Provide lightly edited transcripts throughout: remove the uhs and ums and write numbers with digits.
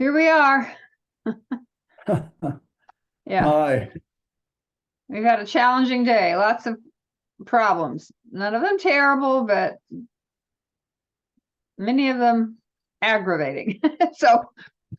Here we are. Yeah, Hi. we've had a challenging day. Lots of problems. None of them terrible, but many of them aggravating. So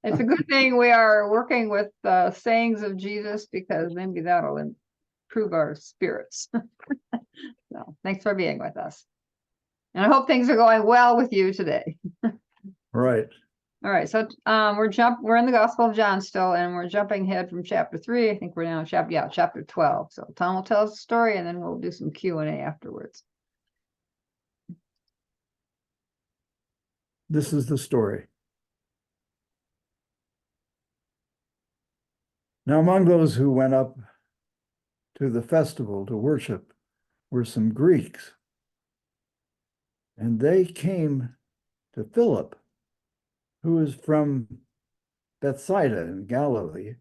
it's a good thing we are working with sayings of Jesus, because maybe that'll improve our spirits. So thanks for being with us. And I hope things are going well with you today. Right. All right, so we're in the Gospel of John still, and we're jumping ahead from chapter 3. I think we're now in chapter 12. So Tom will tell us the story, and then we'll do some Q&A afterwards. This is the story. Now, among those who went up to the festival to worship were some Greeks, and they came to Philip, who is from Bethsaida in Galilee,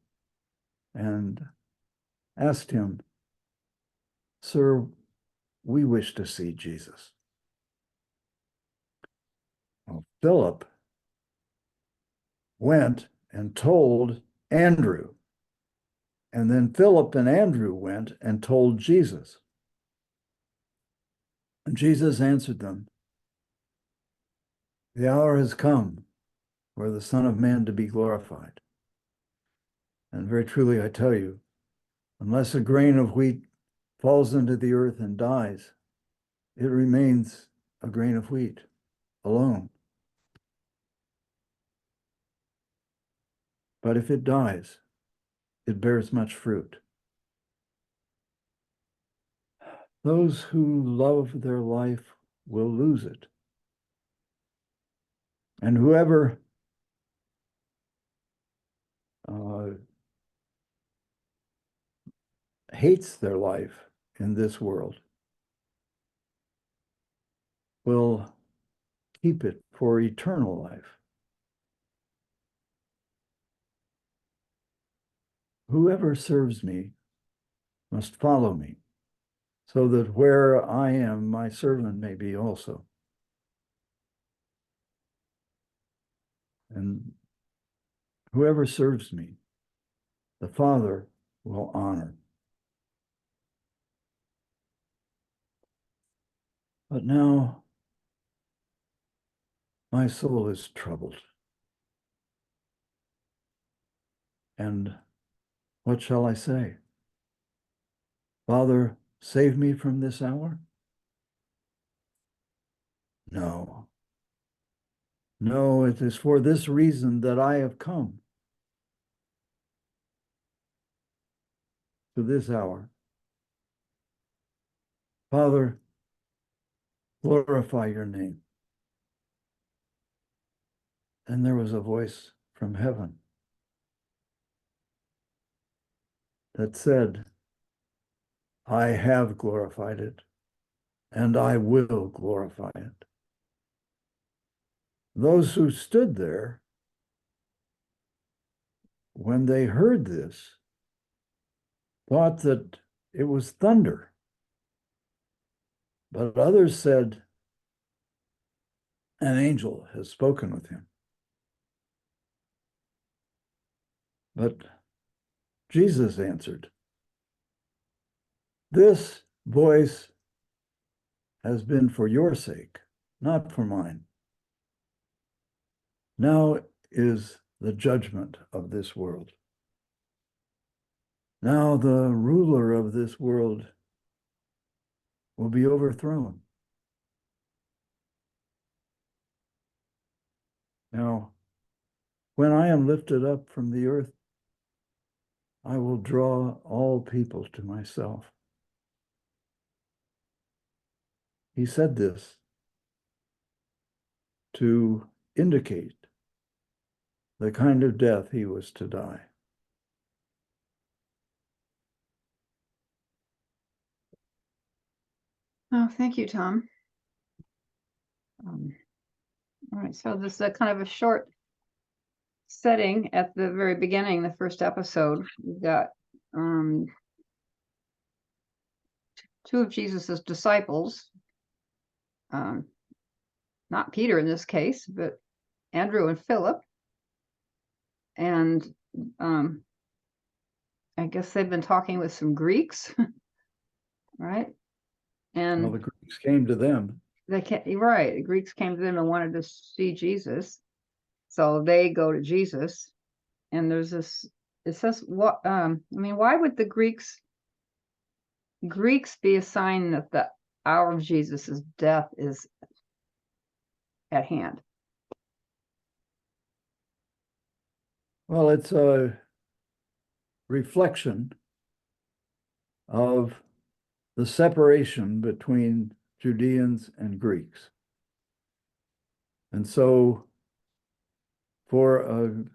and asked him, "Sir, we wish to see Jesus." Well, Philip went and told Andrew, and then Philip and Andrew went and told Jesus. And Jesus answered them, "The hour has come for the Son of Man to be glorified. And very truly, I tell you, unless a grain of wheat falls into the earth and dies, it remains a grain of wheat alone. But if it dies, it bears much fruit. Those who love their life will lose it. And whoever hates their life in this world will keep it for eternal life. Whoever serves me must follow me, so that where I am, my servant may be also. And whoever serves me, the Father will honor. But now my soul is troubled. And what shall I say? Father, save me from this hour? No. No, it is for this reason that I have come to this hour. Father, glorify your name. And there was a voice from heaven that said, I have glorified it, and I will glorify it. Those who stood there, when they heard this, thought that it was thunder. But others said, an angel has spoken with him. But Jesus answered, this voice has been for your sake, not for mine. Now is the judgment of this world. Now the ruler of this world will be overthrown. Now, when I am lifted up from the earth, I will draw all people to myself. He said this to indicate the kind of death he was to die. Oh, thank you, Tom. All right, so this is a kind of a short setting at the very beginning, the first episode. We've got two of Jesus's disciples, not Peter in this case, but Andrew and Philip. and I guess they've been talking with some Greeks, right? Well, And the Greeks came to them. they can't, you're right, the Greeks came to them and wanted to see Jesus. So they go to Jesus, and there's this, it says what I mean, why would the Greeks be a sign that the hour of Jesus's death is at hand? Well, it's a reflection of the separation between Judeans and Greeks. And so for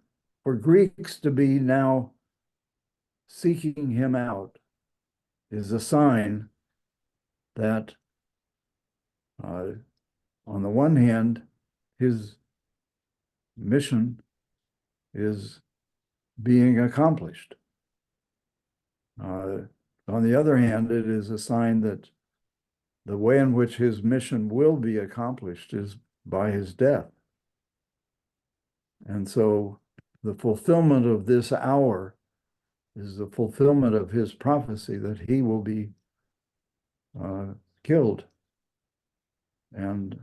Greeks to be now seeking him out is a sign that on the one hand, his mission is being accomplished. On the other hand, it is a sign that the way in which his mission will be accomplished is by his death. And so the fulfillment of this hour is the fulfillment of his prophecy that he will be killed and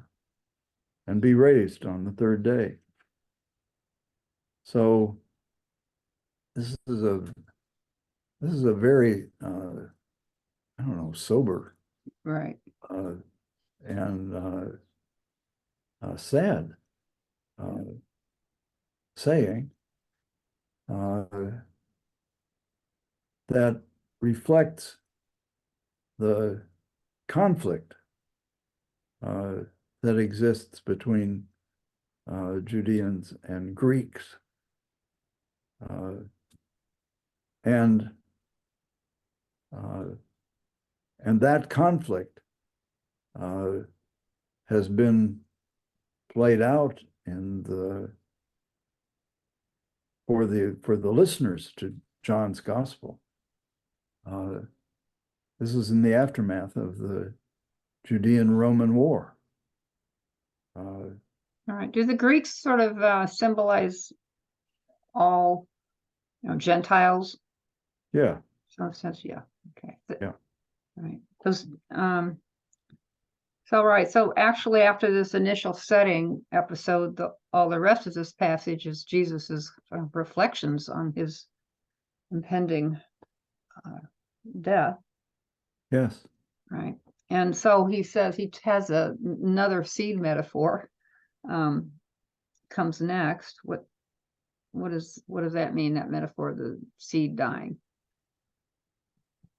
be raised on the third day. So this is a very I don't know, sober, Right. and sad saying that reflects the conflict that exists between Judeans and Greeks. And that conflict has been played out in for the listeners to John's gospel. This is in the aftermath of the Judean-Roman War. All right. Do the Greeks sort of symbolize all, Gentiles? Yeah. Some sense, yeah. Okay. Yeah. Right. Those so right. So actually after this initial setting episode, all the rest of this passage is Jesus's reflections on his impending death. Yes. Right. And so he says he has another seed metaphor comes next. What does that mean, that metaphor, the seed dying?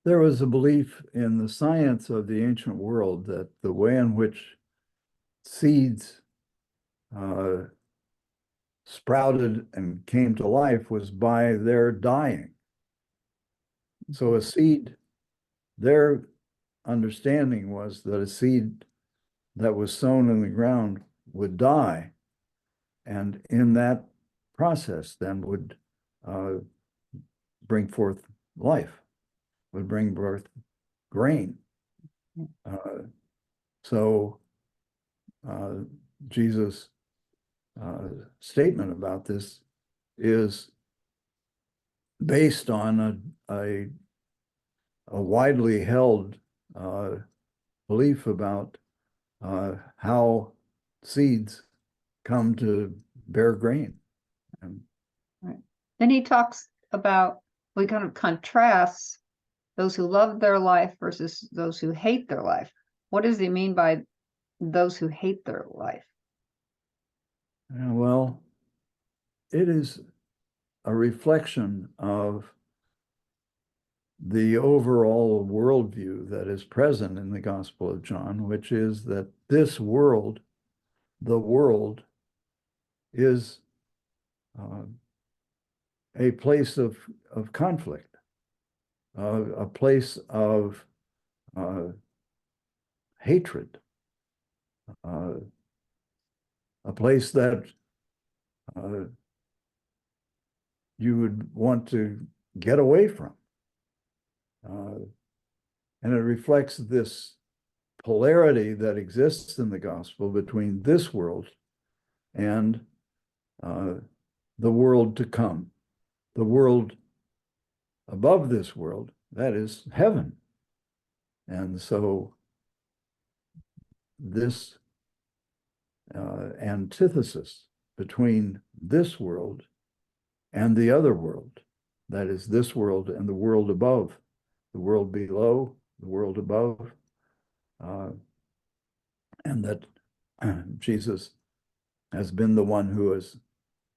There was a belief in the science of the ancient world that the way in which seeds sprouted and came to life was by their dying. So a seed, their understanding was that a seed that was sown in the ground would die, and in that process then would bring forth life, would bring forth grain. So Jesus' statement about this is based on a widely held belief about how seeds come to bear grain. Right. Then he talks about, we kind of contrasts those who love their life versus those who hate their life. What does he mean by those who hate their life? Well, it is a reflection of the overall worldview that is present in the Gospel of John, which is that this world, the world, is a place of conflict, a place of hatred, a place that you would want to get away from. And it reflects this polarity that exists in the gospel between this world and the world to come, the world above this world, that is heaven. And so this antithesis between this world and the other world, that is this world and the world above, the world below, the world above, and that Jesus has been the one who has,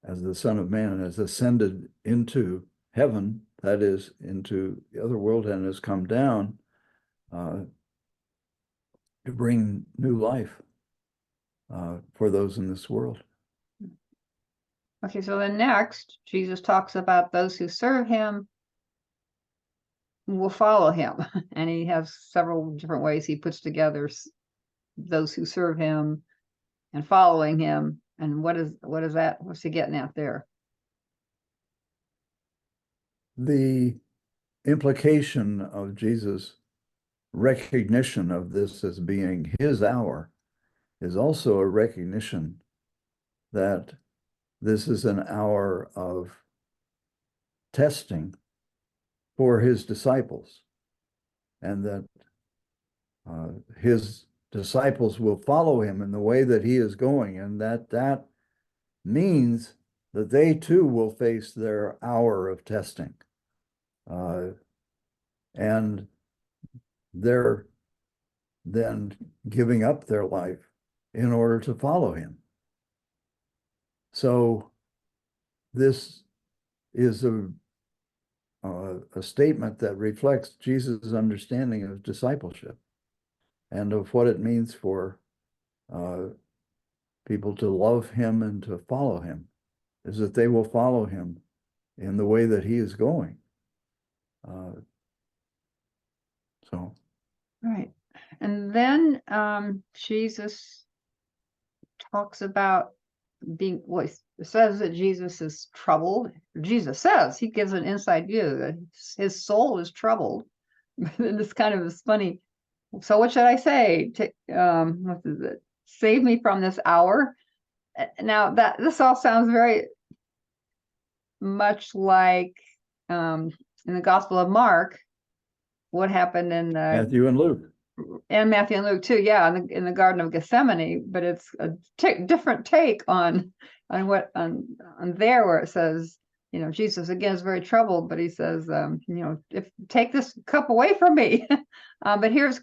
as the Son of Man, has ascended into heaven, that is, into the other world, and has come down to bring new life for those in this world. Okay, so then next, Jesus talks about those who serve him will follow him. And he has several different ways he puts together those who serve him and following him. And what is that? What's he getting at there? The implication of Jesus' recognition of this as being his hour is also a recognition that this is an hour of testing for his disciples, and that his disciples will follow him in the way that he is going, and that means that they too will face their hour of testing. And they're then giving up their life in order to follow him. So this is a statement that reflects Jesus' understanding of discipleship and of what it means for people to love him and to follow him, is that they will follow him in the way that he is going. So. Right. And then Jesus talks about being, well, it says that Jesus is troubled. Jesus says, he gives an inside view that his soul is troubled. And it's kind of funny. So what should I say? What is it? Save me from this hour. Now that this all sounds very much like in the Gospel of Mark, what happened in Matthew and Luke. And Matthew and Luke too, yeah, in the Garden of Gethsemane, but it's a different take on what on there, where it says, Jesus again is very troubled, but he says, if take this cup away from me. But here's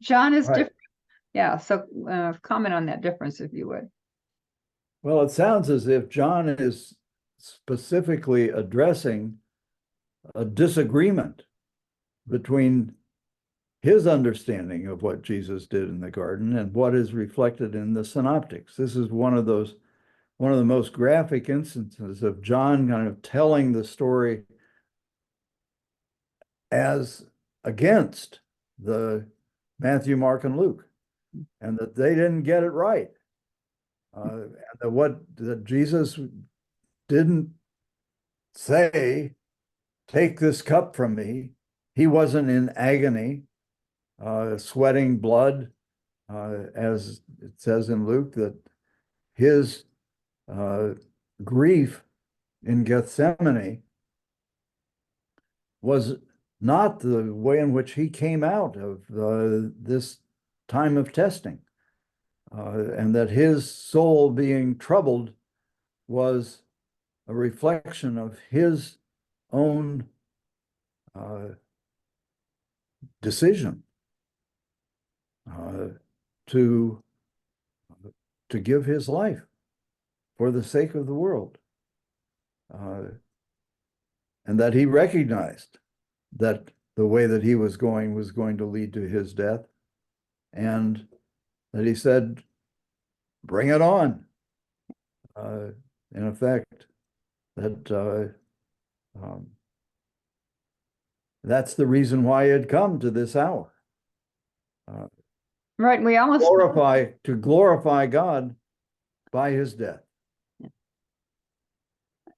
John is different. Yeah, so comment on that difference, if you would. Well, it sounds as if John is specifically addressing a disagreement between his understanding of what Jesus did in the garden and what is reflected in the synoptics. This is one of the most graphic instances of John kind of telling the story as against the Matthew, Mark, and Luke, and that they didn't get it right. That Jesus didn't say, "Take this cup from me." He wasn't in agony, sweating blood, as it says in Luke, that his grief in Gethsemane was not the way in which he came out of this time of testing, and that his soul being troubled was a reflection of his own decision to give his life for the sake of the world, and that he recognized that the way that he was going to lead to his death, and that he said, "Bring it on." In effect, that that's the reason why he had come to this hour. Right, we almost glorify God by his death.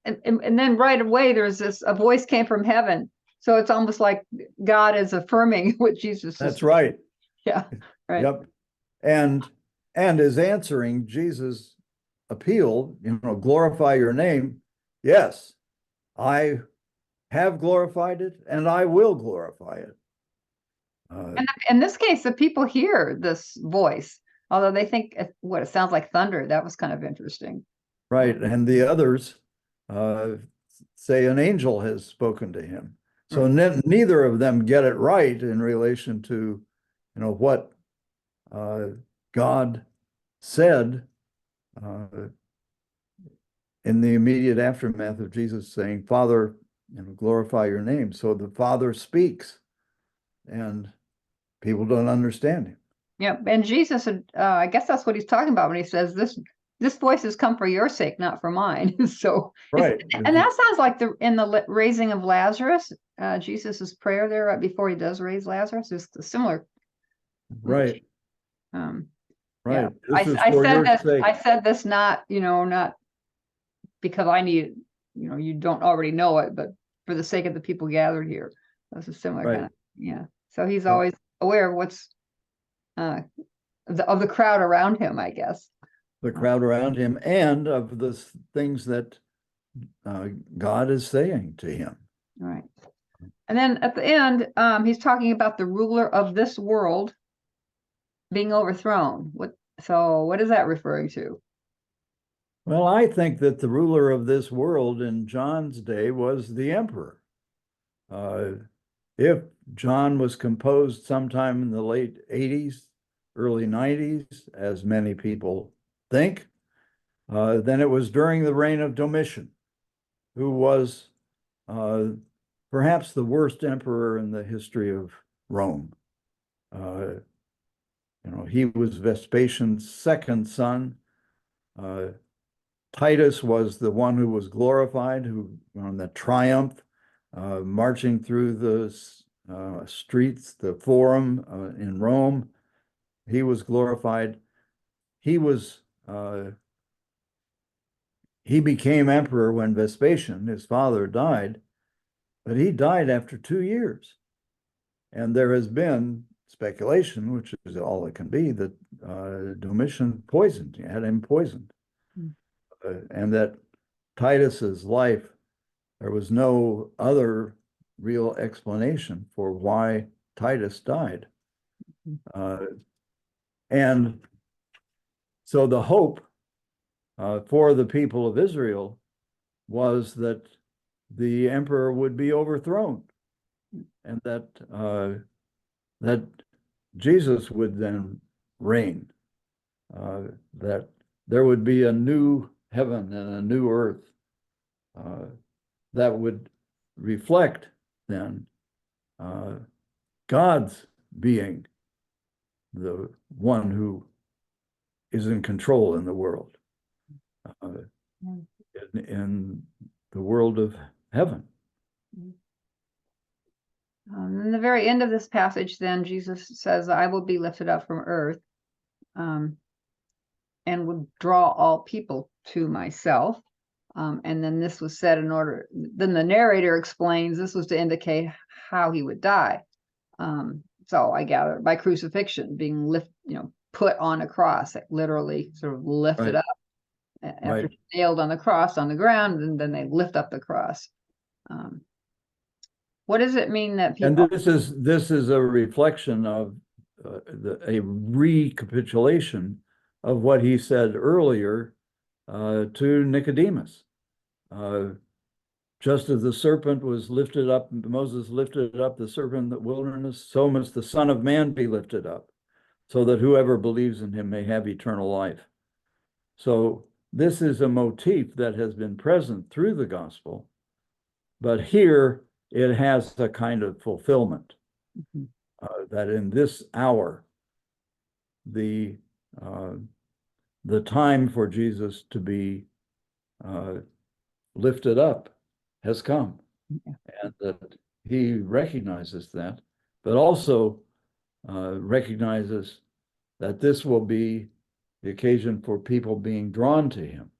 And then right away there's a voice came from heaven. So it's almost like God is affirming what Jesus is. That's right. Yeah. Right. Yep. And is answering Jesus' appeal, glorify your name. yes, I have glorified it and I will glorify it. And in this case, the people hear this voice, although they think what it sounds like thunder. That was kind of interesting. Right. And the others say an angel has spoken to him. So neither of them get it right in relation to, what God said in the immediate aftermath of Jesus saying, Father, glorify your name. So the Father speaks and people don't understand him. Yeah, and Jesus, I guess that's what he's talking about when he says this voice has come for your sake, not for mine. So, right. And that sounds like in the raising of Lazarus, Jesus's prayer there right before he does raise Lazarus is similar. Right. Yeah, This is for your sake. I said this not because I need, you don't already know it, but for the sake of the people gathered here. That's a similar kind of, yeah. So he's always aware of what's of the crowd around him, I guess. The crowd around him and of the things that God is saying to him. Right. And then at the end, he's talking about the ruler of this world being overthrown. What is that referring to? Well, I think that the ruler of this world in John's day was the emperor. If John was composed sometime in the late 80s, early 90s, as many people think, then it was during the reign of Domitian, who was perhaps the worst emperor in the history of Rome. He was Vespasian's second son. Titus was the one who was glorified, who on the triumph, marching through the streets, the forum in Rome. He was glorified. He became emperor when Vespasian, his father, died, but he died after 2 years. And there has been speculation, which is all it can be, that Domitian had him poisoned. And that Titus's life, there was no other real explanation for why Titus died. And so the hope for the people of Israel was that the emperor would be overthrown and that Jesus would then reign, that there would be a new heaven and a new earth that would reflect then God's being the one who is in control in the world, in the world of heaven. In the very end of this passage, then Jesus says, I will be lifted up from earth and would draw all people to myself. And then this was said then the narrator explains this was to indicate how he would die. So I gather by crucifixion, being put on a cross, like literally sort of lifted up after nailed on the cross on the ground, and then they lift up the cross. What does it mean that people? And this is a reflection of a recapitulation of what he said earlier to Nicodemus. Just as the serpent was lifted up, Moses lifted up the serpent in the wilderness, so must the Son of Man be lifted up, so that whoever believes in him may have eternal life. So this is a motif that has been present through the gospel, but here it has a kind of fulfillment, that in this hour, the time for Jesus to be lifted up has come, and that he recognizes that, but also recognizes that this will be the occasion for people being drawn to him.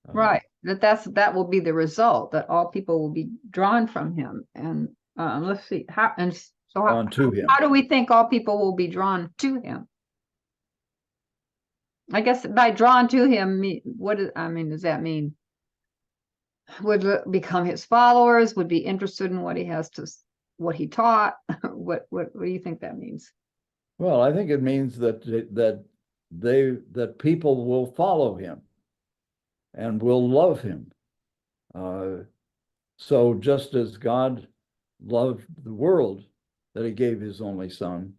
Right. That will be the result, that all people will be drawn from him. And let's see how do we think all people will be drawn to him? I guess by drawn to him, does that mean? would become his followers, would be interested in what he has to, what he taught. What do you think that means? Well, I think it means that people will follow him and will love him. So just as God loved the world, that he gave his only son,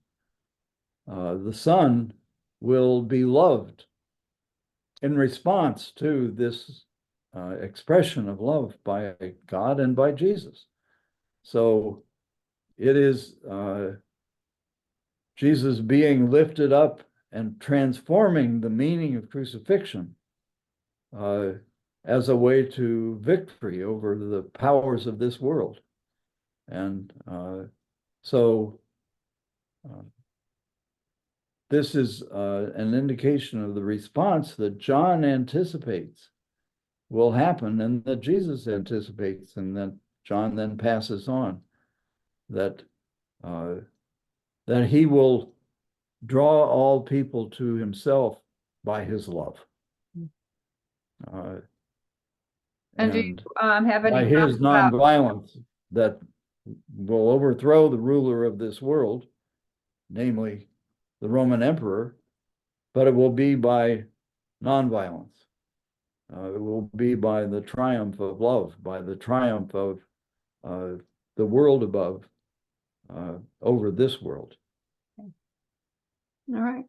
the son will be loved in response to this expression of love by God and by Jesus. So it is Jesus being lifted up and transforming the meaning of crucifixion as a way to victory over the powers of this world. And so this is an indication of the response that John anticipates will happen and that Jesus anticipates, and that John then passes on, that he will draw all people to himself by his love. And do you have any by his thoughts about nonviolence that will overthrow the ruler of this world, namely the Roman emperor, but it will be by nonviolence. It will be by the triumph of love, by the triumph of the world above over this world. All right.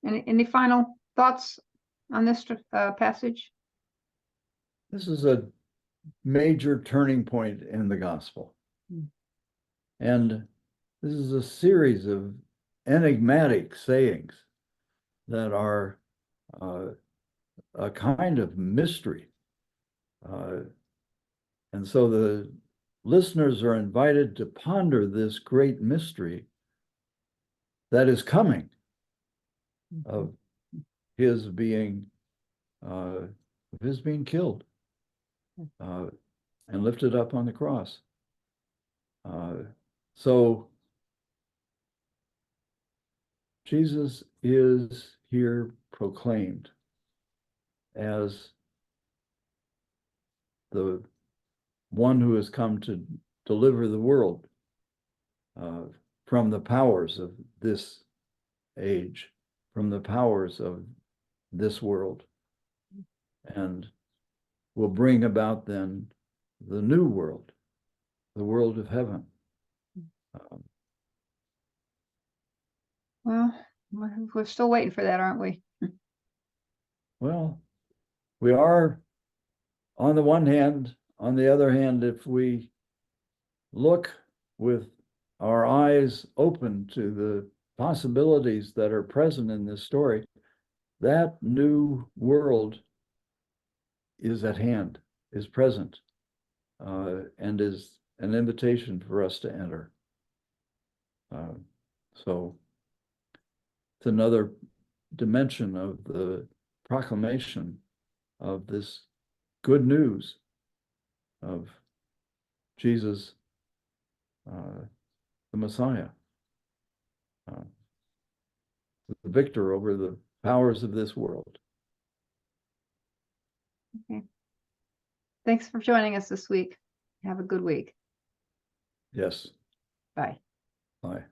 Any final thoughts on this passage? This is a major turning point in the gospel. And this is a series of enigmatic sayings that are a kind of mystery. And so the listeners are invited to ponder this great mystery that is coming of his being killed and lifted up on the cross. So Jesus is here proclaimed as the one who has come to deliver the world from the powers of this age, from the powers of this world, and will bring about then the new world, the world of heaven. Well, we're still waiting for that, aren't we? Well, we are on the one hand. On the other hand, if we look with our eyes open to the possibilities that are present in this story, that new world is at hand, is present, and is an invitation for us to enter. So it's another dimension of the proclamation of this good news of Jesus, the Messiah, the victor over the powers of this world. Okay. Thanks for joining us this week. Have a good week. Yes. Bye. Bye.